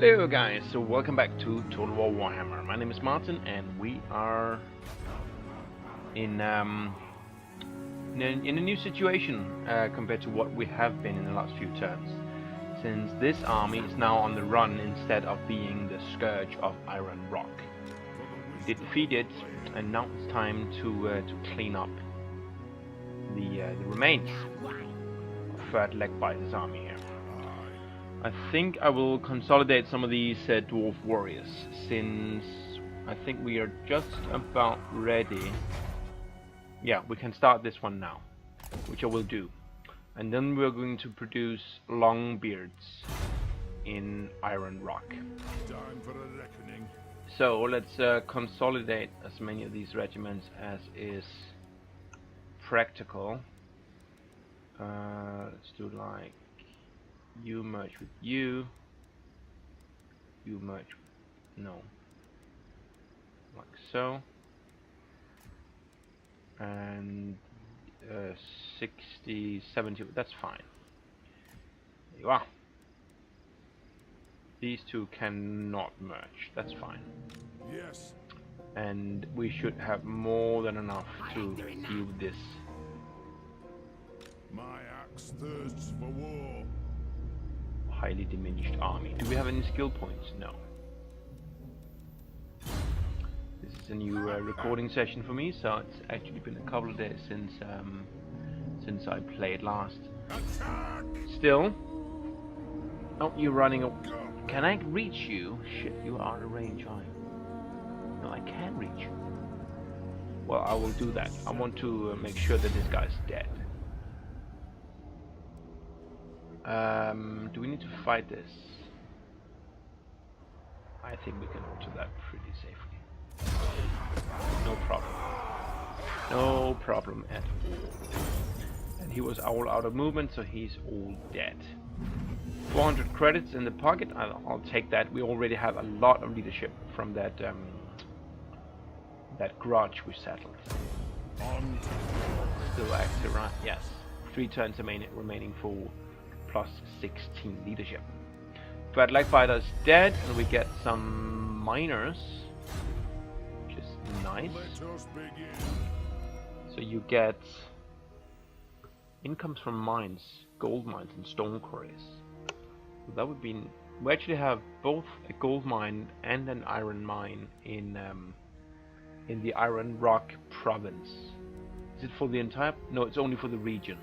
Hello guys, so welcome back to Total War Warhammer. My name is Martin and we are in a new situation compared to what we have been in the last few turns. Since this army is now on the run instead of being the scourge of Iron Rock. We did defeat it and now it's time to clean up the remains of Third Legbiter's army here. I think I will consolidate some of these dwarf warriors, since I think we are just about ready. Yeah, we can start this one now, which I will do. And then we're going to produce Longbeards in Iron Rock. Time for a reckoning. So let's consolidate as many of these regiments as is practical. Let's do like you merge with you merge with, no, like so, and 60, 70, that's fine. There you are. These two cannot merge, that's fine. Yes. And we should have more than enough to deal with this. My axe thirsts for war. Highly diminished army. Do we have any skill points? No. This is a new recording session for me, so it's actually been a couple of days since I played last. Attack! Still, oh, you're running. Can I reach you? Shit, you are out of range, aren't you? No, I can't reach you. Well, I will do that. I want to make sure that this guy's dead. Do we need to fight this? I think we can alter that pretty safely. No problem. No problem at all. And he was all out of movement, so he's all dead. 400 credits in the pocket. I'll take that. We already have a lot of leadership from that that grudge we settled. Still active, right? Yes. 3 turns remaining for plus 16 leadership. But Legbiter is dead, and we get some miners, which is nice. Let us begin. So you get incomes from mines, gold mines, and stone quarries. So that would be. We actually have both a gold mine and an iron mine in the Iron Rock province. Is it for the entire? No, it's only for the region.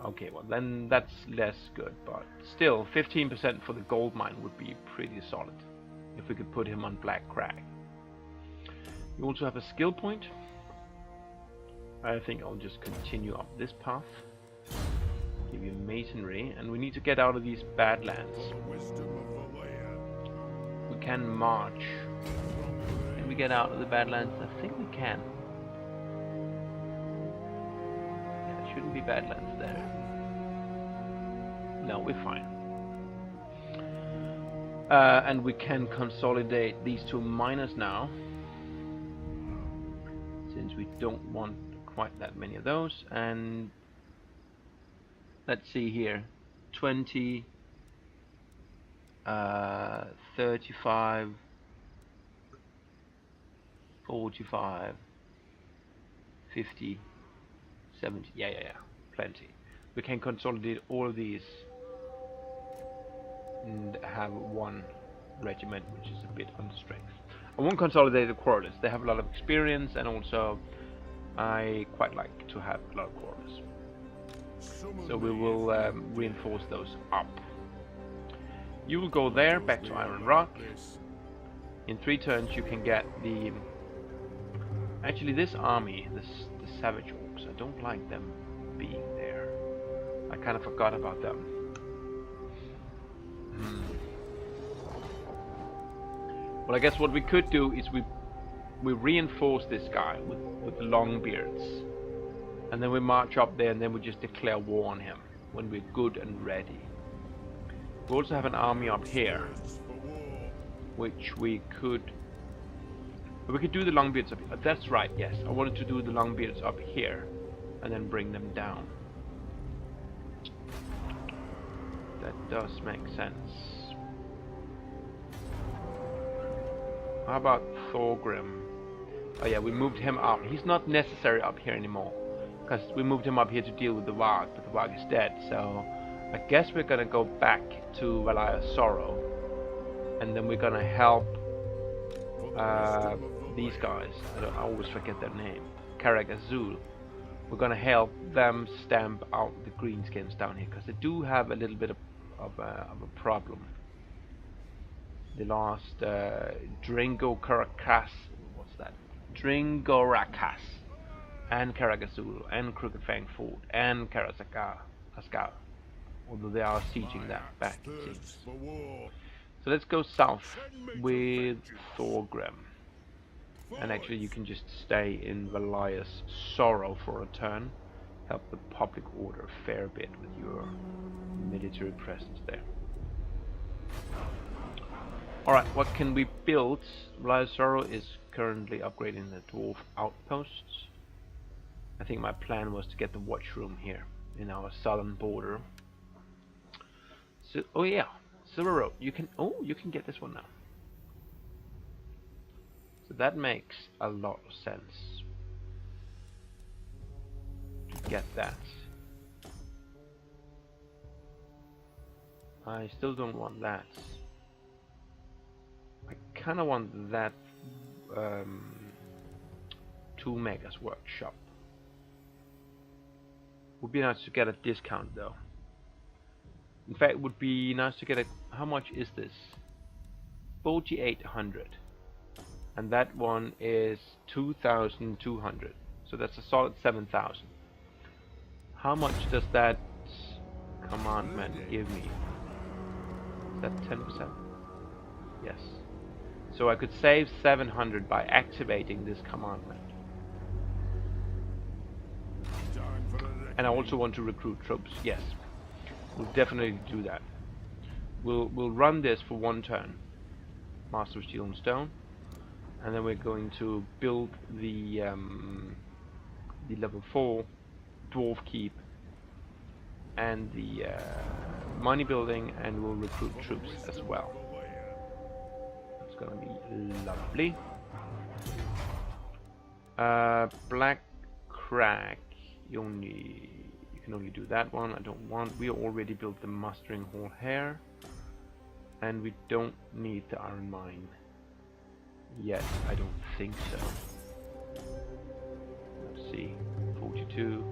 Okay, well then that's less good, but still 15% for the gold mine would be pretty solid if we could put him on Black Crag. You also have a skill point. I think I'll just continue up this path. Give you masonry, and we need to get out of these badlands. Wisdom of the land. We can march. Can we get out of the badlands? I think we can. Shouldn't be badlands there. No, we're fine. And we can consolidate these 2 miners now, since we don't want quite that many of those. And let's see here, 20, 35, 45, 50, 70, yeah, plenty. We can consolidate all of these and have 1 regiment, which is a bit on strength. I won't consolidate the quarters. They have a lot of experience, and also I quite like to have a lot of quarters. So we will reinforce those up. You will go there, back to Iron Rock. In 3 turns you can get the... Actually, this army, the Savage Orcs, I don't like them being there. I kind of forgot about them. Well, I guess what we could do is we reinforce this guy with the Longbeards, and then we march up there, and then we just declare war on him when we're good and ready. We also have an army up here, which we could do the Longbeards up here. That's right, yes. I wanted to do the Longbeards up here and then bring them down. That does make sense. How about Thorgrim? Oh yeah, we moved him up. He's not necessary up here anymore, because we moved him up here to deal with the Varg, but the Varg is dead, so I guess we're gonna go back to Valia's Sorrow, and then we're gonna help these guys. I always forget their name. Crag Azul. We're gonna help them stamp out the greenskins down here, because they do have a little bit of a problem. They lost Dringo Caracas. What's that? Dringorakas, and Karagazul, and Crooked Fang Fort, and Ascar, although they are sieging that back, it seems. So let's go south with Thorgrim. And actually you can just stay in Valia's Sorrow for a turn. Help the public order a fair bit with your military presence there. Alright, what can we build? Valia's Sorrow is currently upgrading the Dwarf outposts. I think my plan was to get the watch room here in our southern border. So, oh yeah, Silver Road. You can get this one now. So that makes a lot of sense to get that. I still don't want that. I kind of want that Toolmaker's Workshop. Would be nice to get a discount though. In fact, it would be nice to get a... How much is this? 4,800. And that one is 2,200. So that's a solid 7,000. How much does that commandment give me? Is that 10%? Yes. So I could save 700 by activating this commandment. And I also want to recruit troops. Yes, we'll definitely do that. We'll run this for one turn. Master of Steel and Stone, and then we're going to build the level 4 Dwarf Keep and the money building, and we'll recruit troops as well. It's gonna be lovely. Black Crag. You can only do that one. I don't want. We already built the mustering hall here, and we don't need the iron mine yet. I don't think so. Let's see. 42,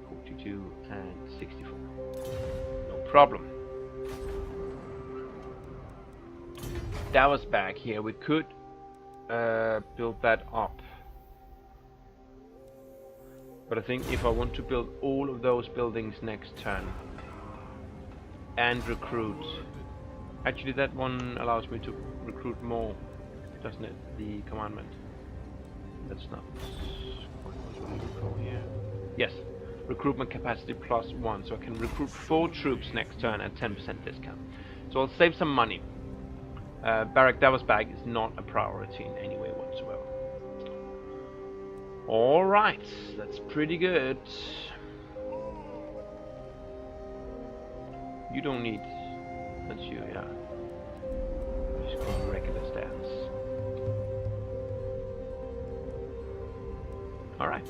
42, and 64. No problem. That was back here. We could build that up. But I think if I want to build all of those buildings next turn and recruit, actually that one allows me to recruit more, doesn't it? The commandment. That's not what was we recall here. Yes, recruitment capacity +1, so I can recruit 4 troops next turn at 10% discount. So I'll save some money. Barrack Davos Bag is not a priority in any way whatsoever. Alright, that's pretty good. You don't need... That's you, yeah. Just go on regular stance. Alright.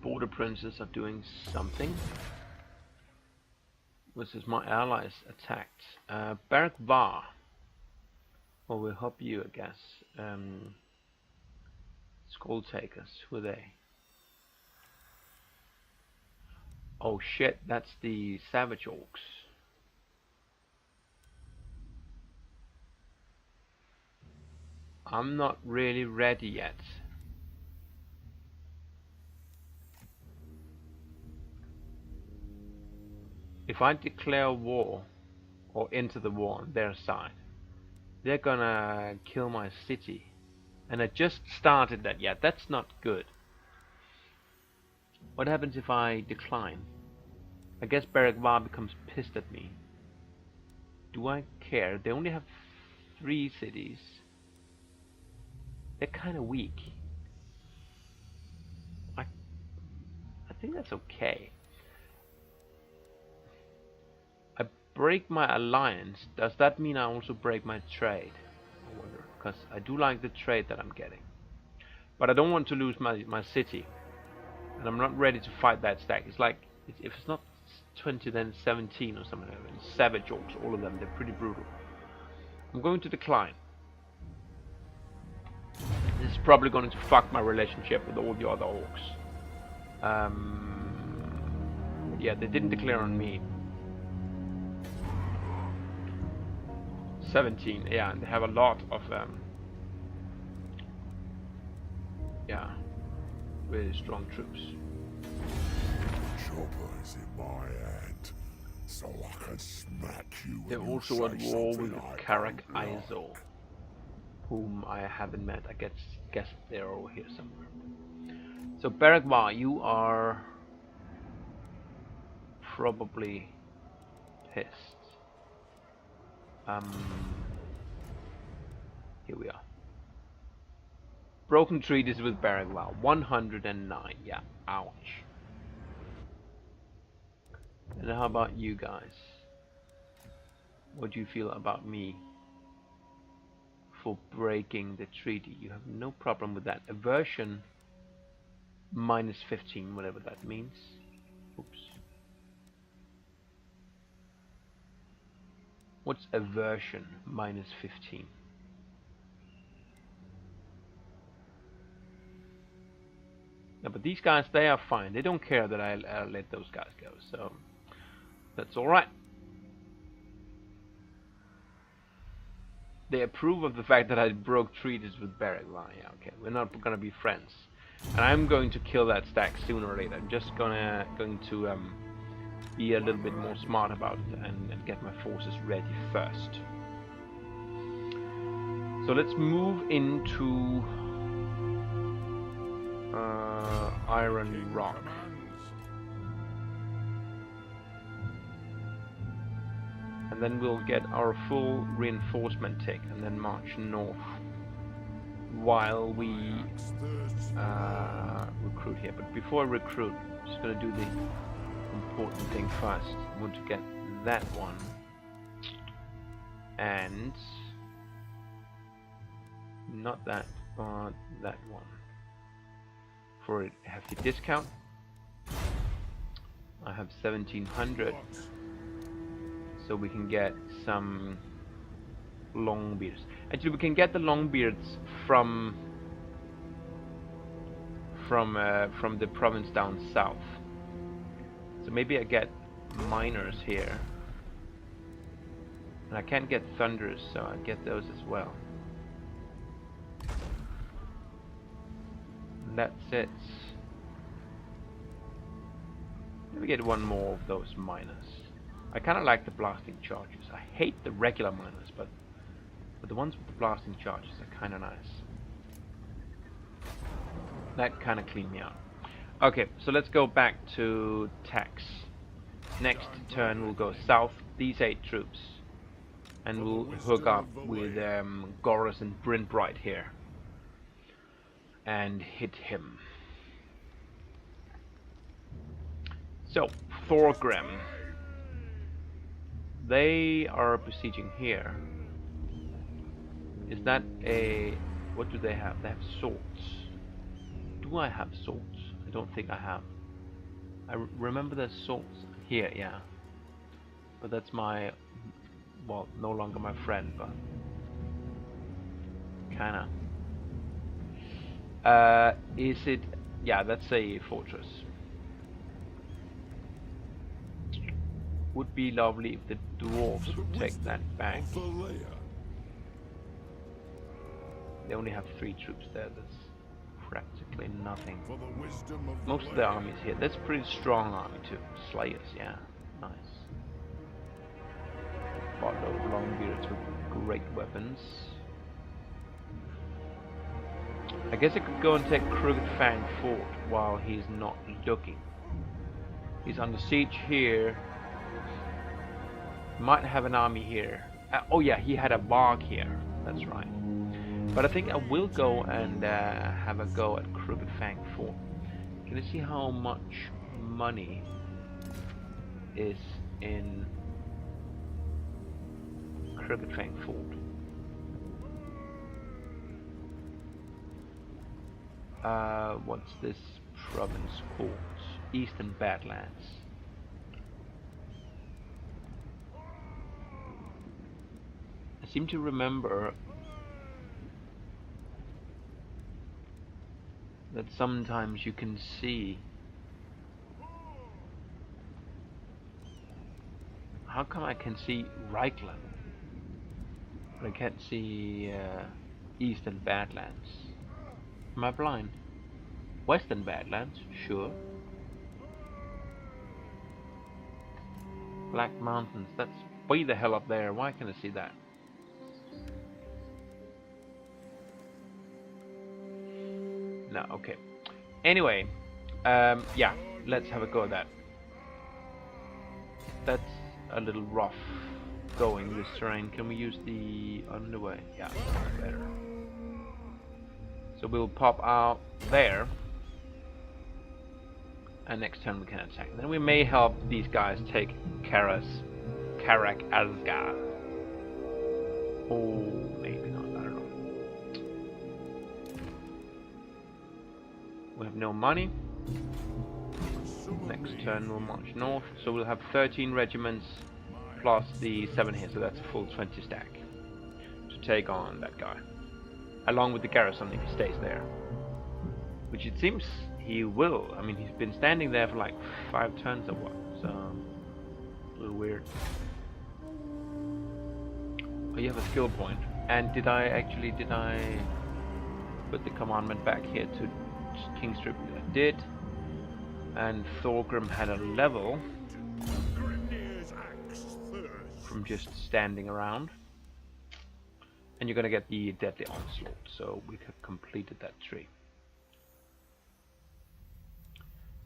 Border princes are doing something. This is my allies attacked. Barak Var. Well, we'll help you, I guess. Skull Takers. Who are they? Oh shit, that's the Savage Orcs. I'm not really ready yet. If I declare war or enter the war on their side, they're gonna kill my city. And I just started that yet. That's not good. What happens if I decline? I guess Barak Var becomes pissed at me. Do I care? They only have 3 cities. They're kind of weak. I think that's okay. break my alliance, does that mean I also break my trade? I wonder, because I do like the trade that I'm getting. But I don't want to lose my city. And I'm not ready to fight that stack. It's like, if it's not 20 then it's 17 or something like that. It's savage orcs, all of them, they're pretty brutal. I'm going to decline. This is probably going to fuck my relationship with all the other orcs. Yeah, they didn't declare on me. 17, yeah, and they have a lot of yeah, really strong troops. Chopper's in my hand, so I can smack you. They're also at war with Karak Aizo, whom I haven't met. I guess they're over here somewhere. So Beragwa, you are probably pissed. Here we are. Broken treaties with Beragwa, 109. Yeah, ouch. And how about you guys? What do you feel about me for breaking the treaty? You have no problem with that. Aversion minus 15, whatever that means. Oops. What's aversion minus 15? Yeah, but these guys, they are fine. They don't care that I let those guys go, so that's alright. They approve of the fact that I broke treaties with Beragwa. Yeah, okay, we're not gonna be friends. And I'm going to kill that stack sooner or later. I'm just going to be a little bit more smart about it and get my forces ready first. So let's move into Iron Rock. And then we'll get our full reinforcement tick and then march north while we recruit here. But before I recruit, I'm just going to do the important thing first. I want to get that one and not that, but that one. For a hefty discount, I have 1700, so we can get some longbeards. Actually, we can get the longbeards from the province down south. So maybe I get miners here, and I can't get thunders, so I get those as well. That's it. Let me get one more of those miners. I kind of like the blasting charges. I hate the regular miners, but the ones with the blasting charges are kind of nice. That kind of cleaned me out. Okay, so let's go back to tax. Next turn we'll go south, these 8 troops, and we'll hook up with Goros and Brintbright here and hit him. So, Thorgrim. They are besieging here. Is that a... what do they have? They have swords. Do I have swords? I don't think I have. I remember there's swords here, yeah. But that's my... well, no longer my friend, but... kinda. Is it... yeah, that's a fortress. Would be lovely if the dwarves would take that back. They only have 3 troops there, that's practically nothing. Most of the armies here, that's a pretty strong army too. Slayers, yeah, nice. Bought those longbeards with great weapons. I guess I could go and take Crooked Fang Fort while he's not looking. He's under siege here. Might have an army here. Oh yeah, he had a Varg here. That's right. But I think I will go and have a go at Crooked Fang Fort. Can you see how much money is in Cricket Fang Fort. What's this province called? Eastern Badlands. I seem to remember that sometimes you can see. How come I can see Reichland, but I can't see Eastern Badlands? Am I blind? Western Badlands, sure. Black Mountains, that's way the hell up there. Why can't I see that? No, okay. Anyway, yeah, let's have a go at that. That's a little rough going, this terrain. Can we use the underway? Yeah, better. So we'll pop out there, and next turn we can attack. Then we may help these guys take Karak Asgard. Oh, maybe not, I don't know. We have no money. Next turn we'll march north, so we'll have 13 regiments plus the 7 here, so that's a full 20 stack to take on that guy, along with the garrison if he stays there, which it seems he will. I mean, he's been standing there for like 5 turns or what, so a little weird. Oh, you have a skill point. And did I put the commandment back here to King's Tribute? I did. And Thorgrim had a level from just standing around. And you're gonna get the Deadly Onslaught, so we have completed that tree.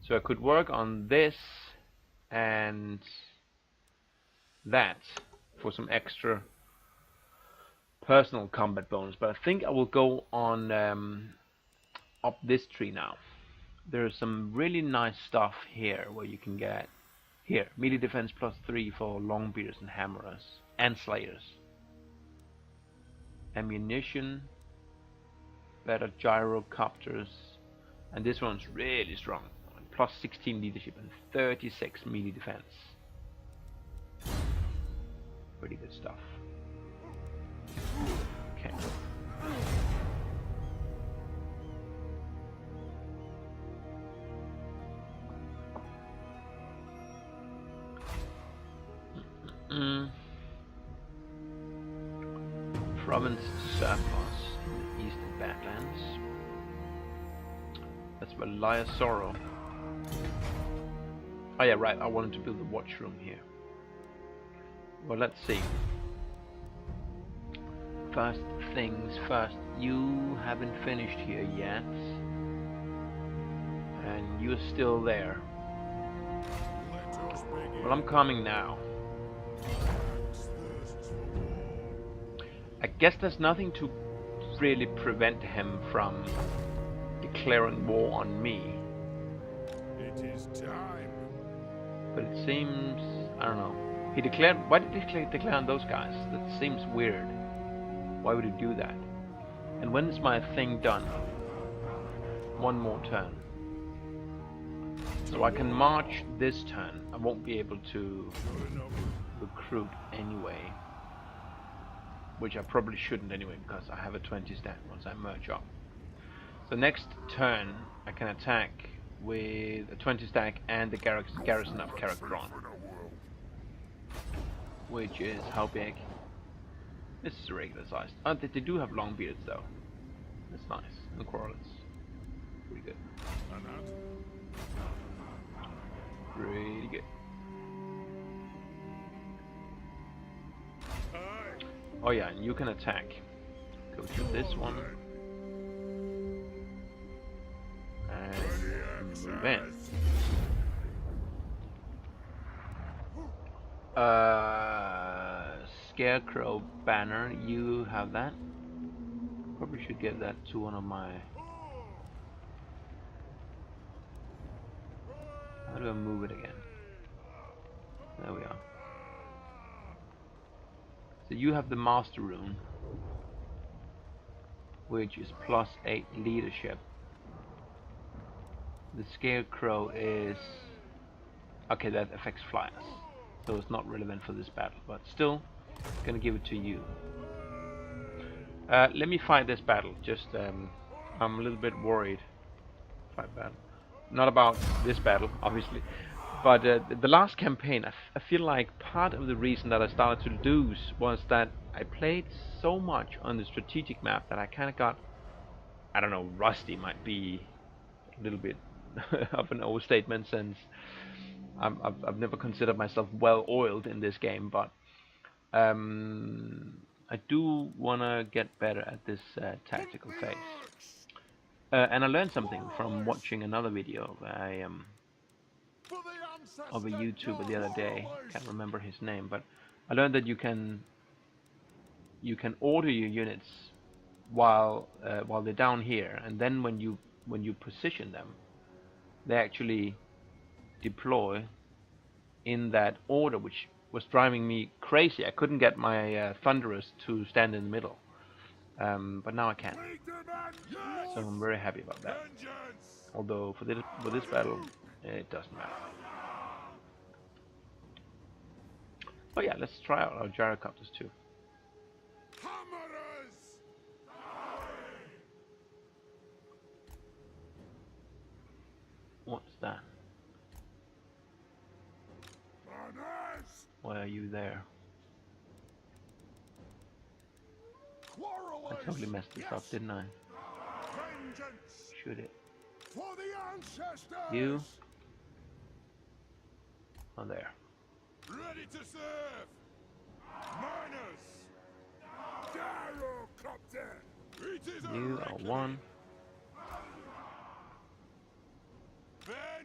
So I could work on this and that for some extra personal combat bonus, but I think I will go on up this tree now. There's some really nice stuff here where you can get here melee defense +3 for longbeards and hammerers and slayers. Ammunition, better gyrocopters, and this one's really strong. +16 leadership and 36 melee defense. Pretty good stuff. Okay. Province surplus in the Eastern Badlands. That's where Liar Sorrow. Oh yeah, right, I wanted to build a watch room here. Well, let's see. First things first, you haven't finished here yet. And you're still there. Well, I'm coming now. I guess there's nothing to really prevent him from declaring war on me. It is time. But it seems, I don't know. He declared, why did he declare on those guys? That seems weird. Why would he do that? And when is my thing done? One more turn. So I can march this turn. I won't be able to recruit anyway. Which I probably shouldn't anyway, because I have a 20 stack once I merge up. So next turn I can attack with a 20 stack and the garrison of Karak, which is how big? This is a regular size. Oh, they do have long beards though. That's nice. And quarrels. Pretty good. Pretty good. Oh yeah, and you can attack. Go to this one. And move in. Scarecrow banner, you have that. Probably should give that to one of my... How do I move it again? There we are. So you have the Master Rune, which is +8 leadership. The Scarecrow is... okay, that affects flyers, so it's not relevant for this battle, but still, gonna give it to you. Let me fight this battle, just, I'm a little bit worried. Fight battle. Not about this battle, obviously, but the last campaign, I feel like part of the reason that I started to lose was that I played so much on the strategic map that I kind of got, I don't know, rusty might be a little bit of an overstatement, since I've never considered myself well oiled in this game, but I do want to get better at this tactical phase. And I learned something from watching another video of a YouTuber the other day. Can't remember his name, but I learned that you can order your units while they're down here, and then when you position them, they actually deploy in that order, which was driving me crazy. I couldn't get my Thunderers to stand in the middle, but now I can. So I'm very happy about that. Although for this battle, it doesn't matter. Oh yeah, let's try out our gyrocopters too. What's that? Why are you there? I totally messed this up, didn't I? Shoot it. You? Oh, there. Ready to serve. Miners. Gyrocopter. You are one.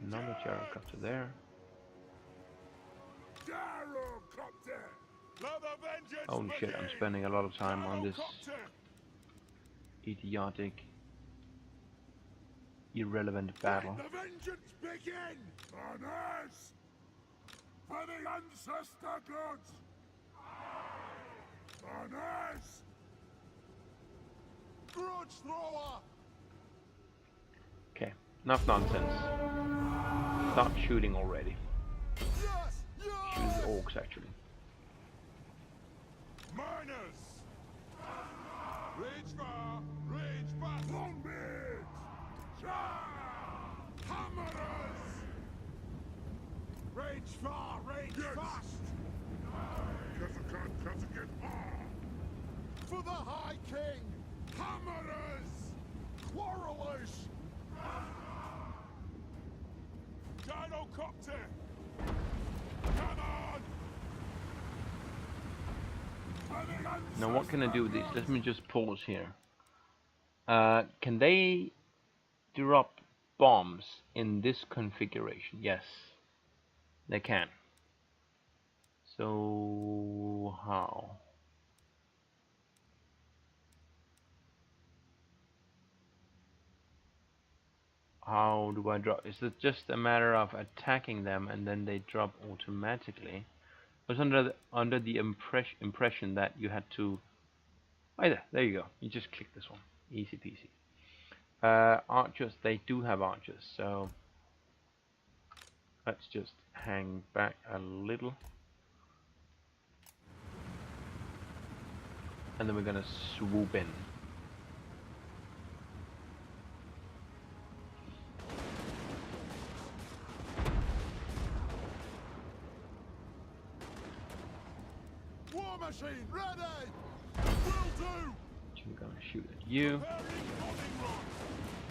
Another gyrocopter there. Holy shit, I'm spending a lot of time on this idiotic, irrelevant battle. Let the vengeance begin! Banners! For the ancestor gods! Banners! Grudge thrower! Okay, enough nonsense. Start shooting already. Yes! Shoot the orcs actually. Miners! Rage far! Rage fast! Longbeards! Hammerers! Rage far! Rage fast! Get for the High King! Hammerers! Quarrelers! Gyrocopter! Come on! Now what can I do with these? Let me just pause here. Can they drop bombs in this configuration? Yes, they can. So how? How do I drop? Is it just a matter of attacking them and then they drop automatically? I was under the impression that you had to... oh, there you go. You just click this one. Easy peasy. Archers, they do have archers, so let's just hang back a little. And then we're gonna swoop in. War machine ready! Will do! We're gonna shoot at you.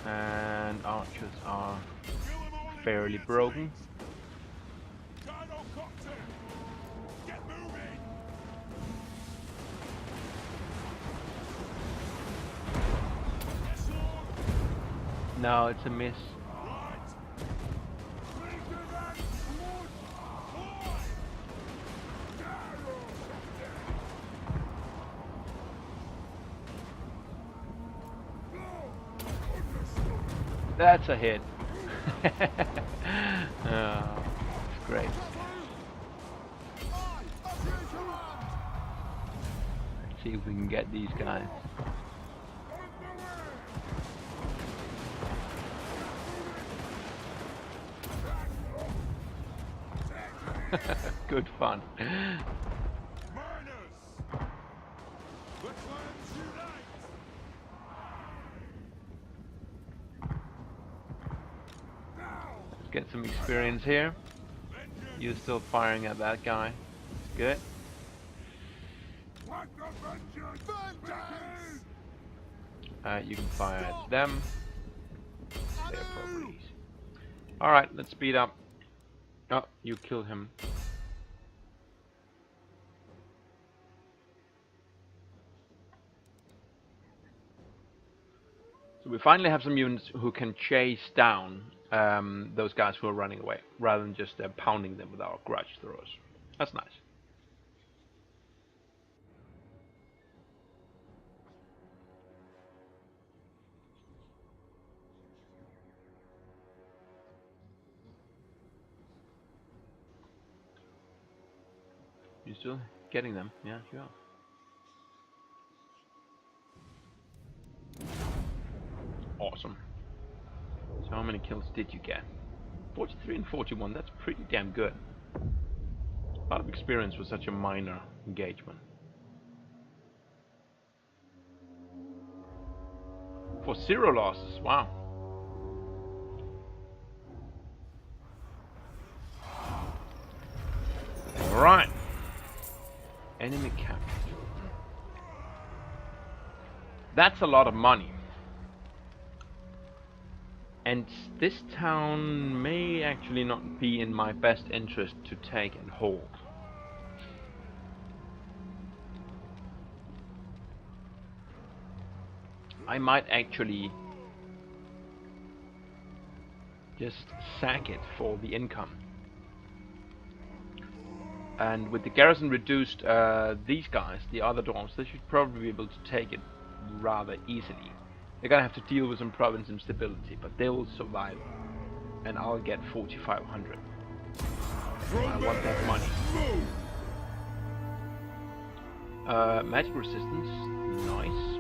And archers are fairly broken. Get moving! No, it's a miss. That's a hit. Oh, it's great. See if we can get these guys. Good fun. Let's get some experience here. You're still firing at that guy. It's good. You can fire at them. They're probably easy. Alright, let's speed up. Oh, you killed him. So we finally have some units who can chase down those guys who are running away, rather than just pounding them with our grudge throwers. That's nice. You still getting them? Yeah, you are. Awesome. So how many kills did you get? 43 and 41, that's pretty damn good. A lot of experience for such a minor engagement. For 0 losses, wow. Alright. Enemy captured. That's a lot of money. And this town may actually not be in my best interest to take and hold. I might actually just sack it for the income. And with the garrison reduced, these guys, the other dwarves, they should probably be able to take it rather easily. They're gonna have to deal with some province instability, but they will survive. And I'll get 4,500. I want that money. Magic resistance, nice.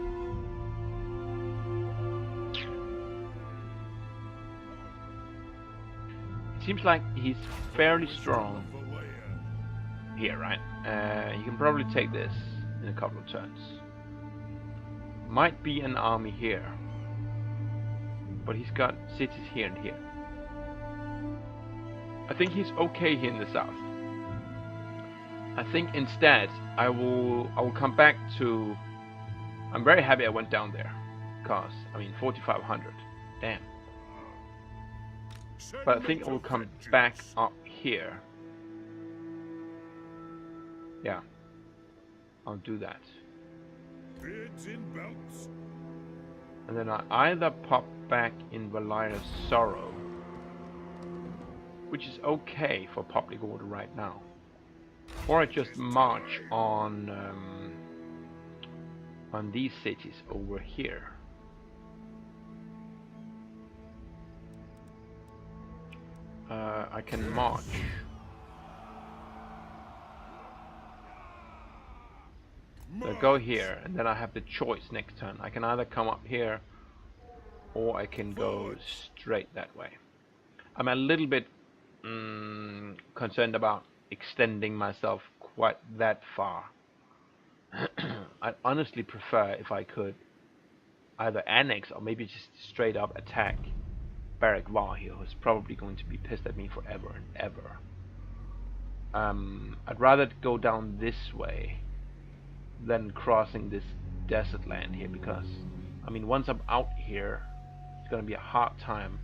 It seems like he's fairly strong here, right? You can probably take this in a couple of turns. Might be an army here, but he's got cities here and here. I think he's okay here in the south. I think instead I will come back to. I'm very happy I went down there, cause I mean 4,500, damn. But I think I will come back up here. Yeah, I'll do that. And then I either pop back in Valira's Sorrow, which is okay for public order right now, or I just march on these cities over here. I can march. So go here, and then I have the choice next turn. I can either come up here, or I can go straight that way. I'm a little bit concerned about extending myself quite that far. I'd honestly prefer if I could either annex or maybe just straight up attack Barak Var here, who's probably going to be pissed at me forever and ever. I'd rather go down this way than crossing this desert land here, because I mean once I'm out here it's gonna be a hard time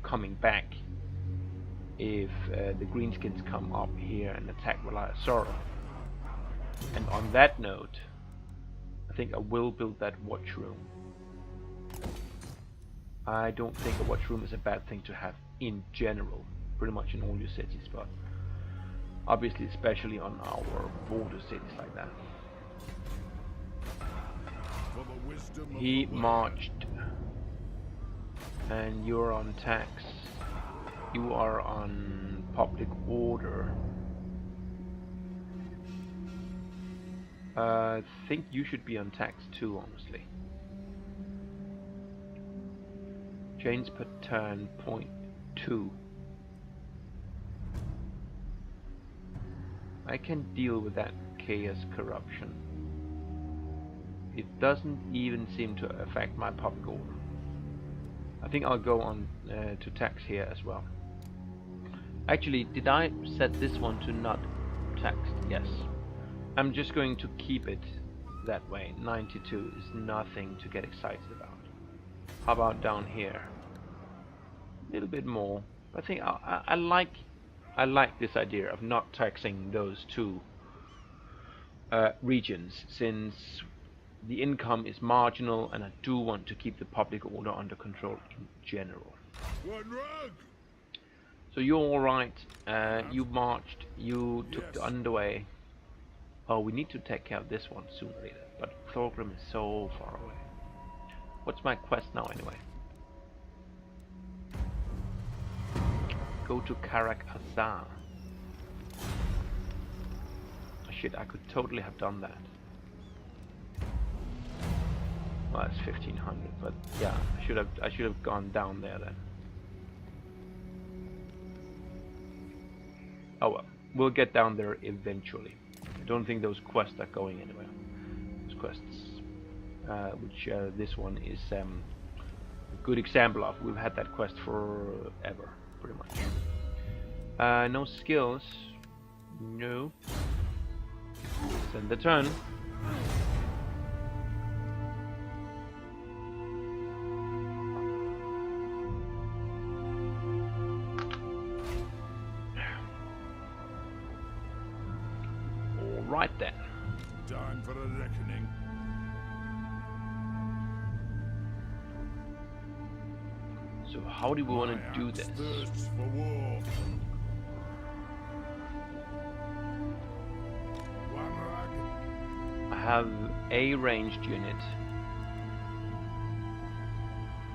coming back if the greenskins come up here and attack Valaya Sorrow. And on that note, I think I will build that watch room. I don't think a watch room is a bad thing to have in general, pretty much in all your cities, but obviously especially on our border cities like that. He marched, and you're on tax. You are on public order. I think you should be on tax too, honestly. Change per turn, 0.2. I can deal with that chaos corruption. It doesn't even seem to affect my public order. I think I'll go on to tax here as well. Actually, did I set this one to not taxed? Yes. I'm just going to keep it that way. 92 is nothing to get excited about. How about down here? A little bit more. I think I like this idea of not taxing those two regions, since the income is marginal, and I do want to keep the public order under control in general. One rug. So you're all right. You marched. You took the underway. Oh, we need to take care of this one sooner or later. But Thorgrim is so far away. What's my quest now, anyway? Go to Karak Azar. Oh, shit, I could totally have done that. Well, it's 1500, but yeah, I should have gone down there then. Oh well, we'll get down there eventually. I don't think those quests are going anywhere. Those quests, which this one is a good example of. We've had that quest forever, pretty much. No skills. No. Send the turn. Right then. Time for a reckoning. So how do we want to do this? Thirsts for war. One rag. I have a ranged unit.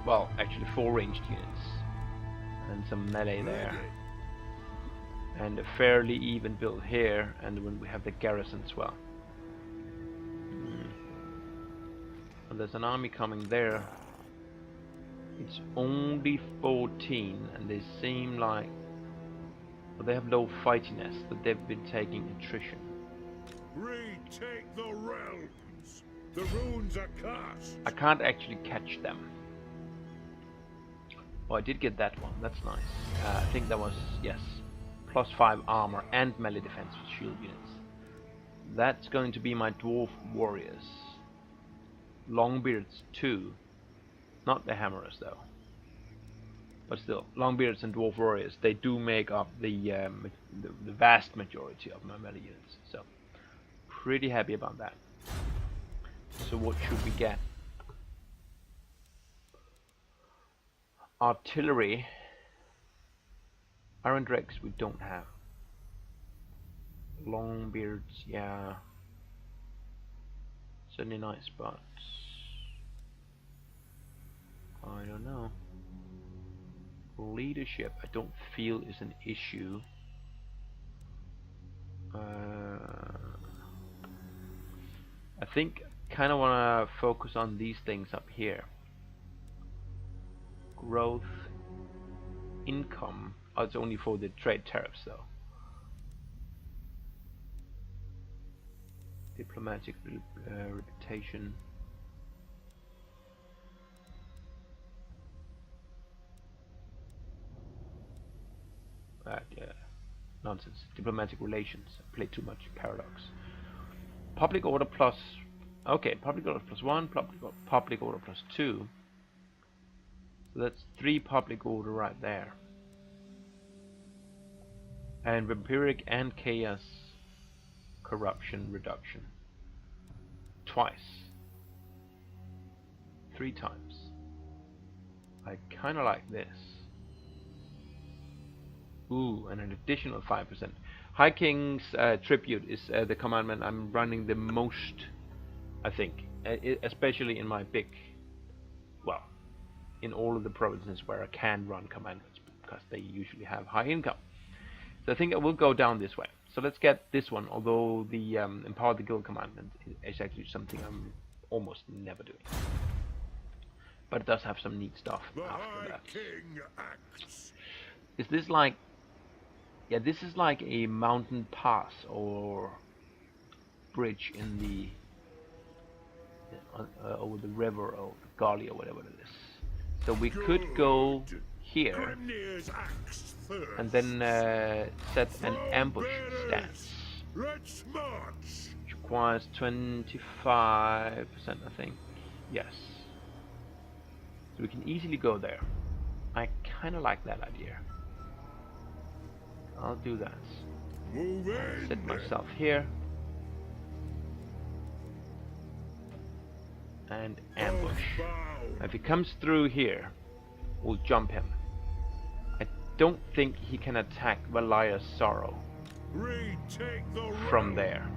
Well, actually 4 ranged units. And some melee there. And a fairly even build here, and when we have the garrison as well. And there's an army coming there. It's only 14, and they seem like, well, they have low fightiness, but they've been taking attrition. Retake the realms. The runes are cast. I can't actually catch them. Oh, I did get that one. That's nice. I think that was, yes, +5 armor and melee defense with shield units. That's going to be my dwarf warriors. Longbeards too. Not the hammerers though. But still, longbeards and dwarf warriors, they do make up the vast majority of my melee units. So, pretty happy about that. So what should we get? Artillery. Iron Dregs we don't have. Longbeards, yeah. Certainly nice, but I don't know. Leadership I don't feel is an issue. I think kind of want to focus on these things up here. Growth, income. Oh, it's only for the trade tariffs though. Diplomatic reputation. Yeah, nonsense. Diplomatic relations. I play too much Paradox. Public order plus. Okay, public order +1, public order +2. So that's 3 public order right there. And vampiric and chaos corruption reduction. Twice. 3 times. I kinda like this. Ooh, and an additional 5%. High King's Tribute is the commandment I'm running the most, I think. Especially in my big, well, in all of the provinces where I can run commandments, because they usually have high income. So I think I will go down this way. So let's get this one, although the Empower the Guild commandment is actually something I'm almost never doing. But it does have some neat stuff The after High that. King acts. Is this like... Yeah, this is like a mountain pass or bridge in the... over the river or the gully or whatever it is. So we could go here Grimnir's axe first. and then set an ambush stance. Let's march. Which requires 25%, I think. Yes. So we can easily go there. I kind of like that idea. I'll do that. Move in. Set myself here. And ambush. If he comes through here, we'll jump him. I don't think he can attack Valia's Sorrow from there.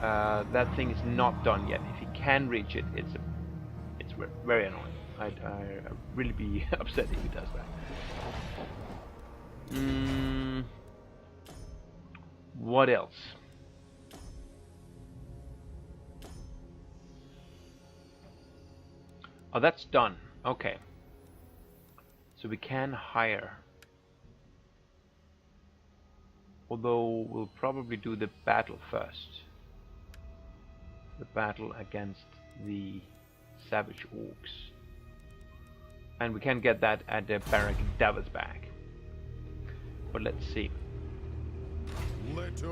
That thing is not done yet. If he can reach it, it's very annoying. I'd really be upset if he does that. What else? Oh, that's done. Okay. So we can hire. Although we'll probably do the battle first. The battle against the savage orcs. And we can get that at the Barrack Davos bag. But let's see.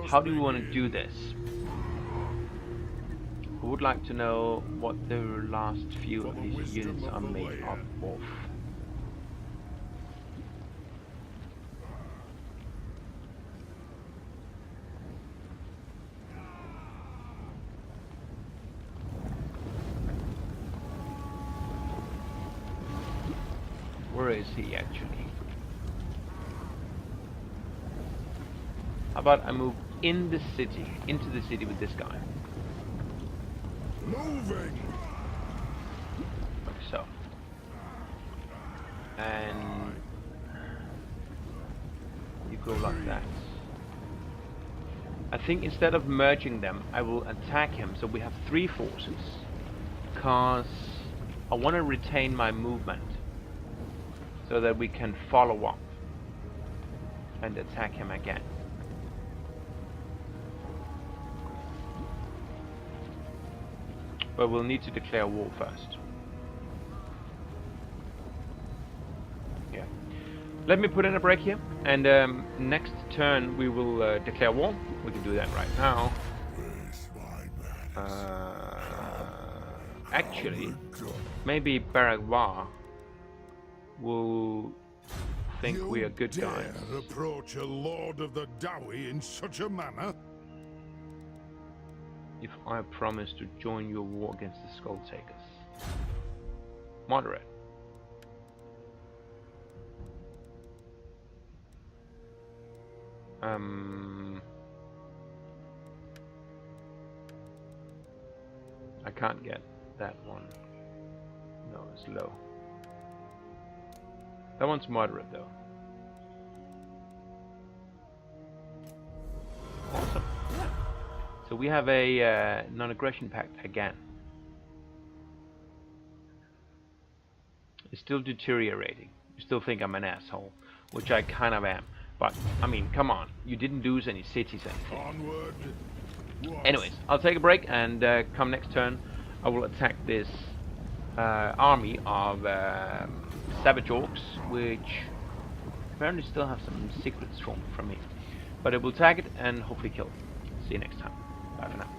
How do we want to do this? I would like to know what the last few of these units are made up of. Where is he actually? How about I move in the city, into the city with this guy? Moving. Like so. And you go like that. I think instead of merging them, I will attack him so we have 3 forces. Because I want to retain my movement so that we can follow up and attack him again. But we'll need to declare war first. Yeah. Let me put in a break here, and next turn we will declare war. We can do that right now. Actually, maybe Baragwa will think we are good guys. Dare approach a lord of the Dowie in such a manner? If I promise to join your war against the Skull Takers. Moderate. I can't get that one. No, it's low. That one's moderate though. Awesome. So we have a non-aggression pact again. It's still deteriorating. You still think I'm an asshole, which I kind of am. But I mean, come on, you didn't lose any cities or anything. Onward. Anyways, I'll take a break, and come next turn, I will attack this army of savage orcs, which apparently still have some secrets from me. But I will tag it and hopefully kill it. See you next time. Bye for now.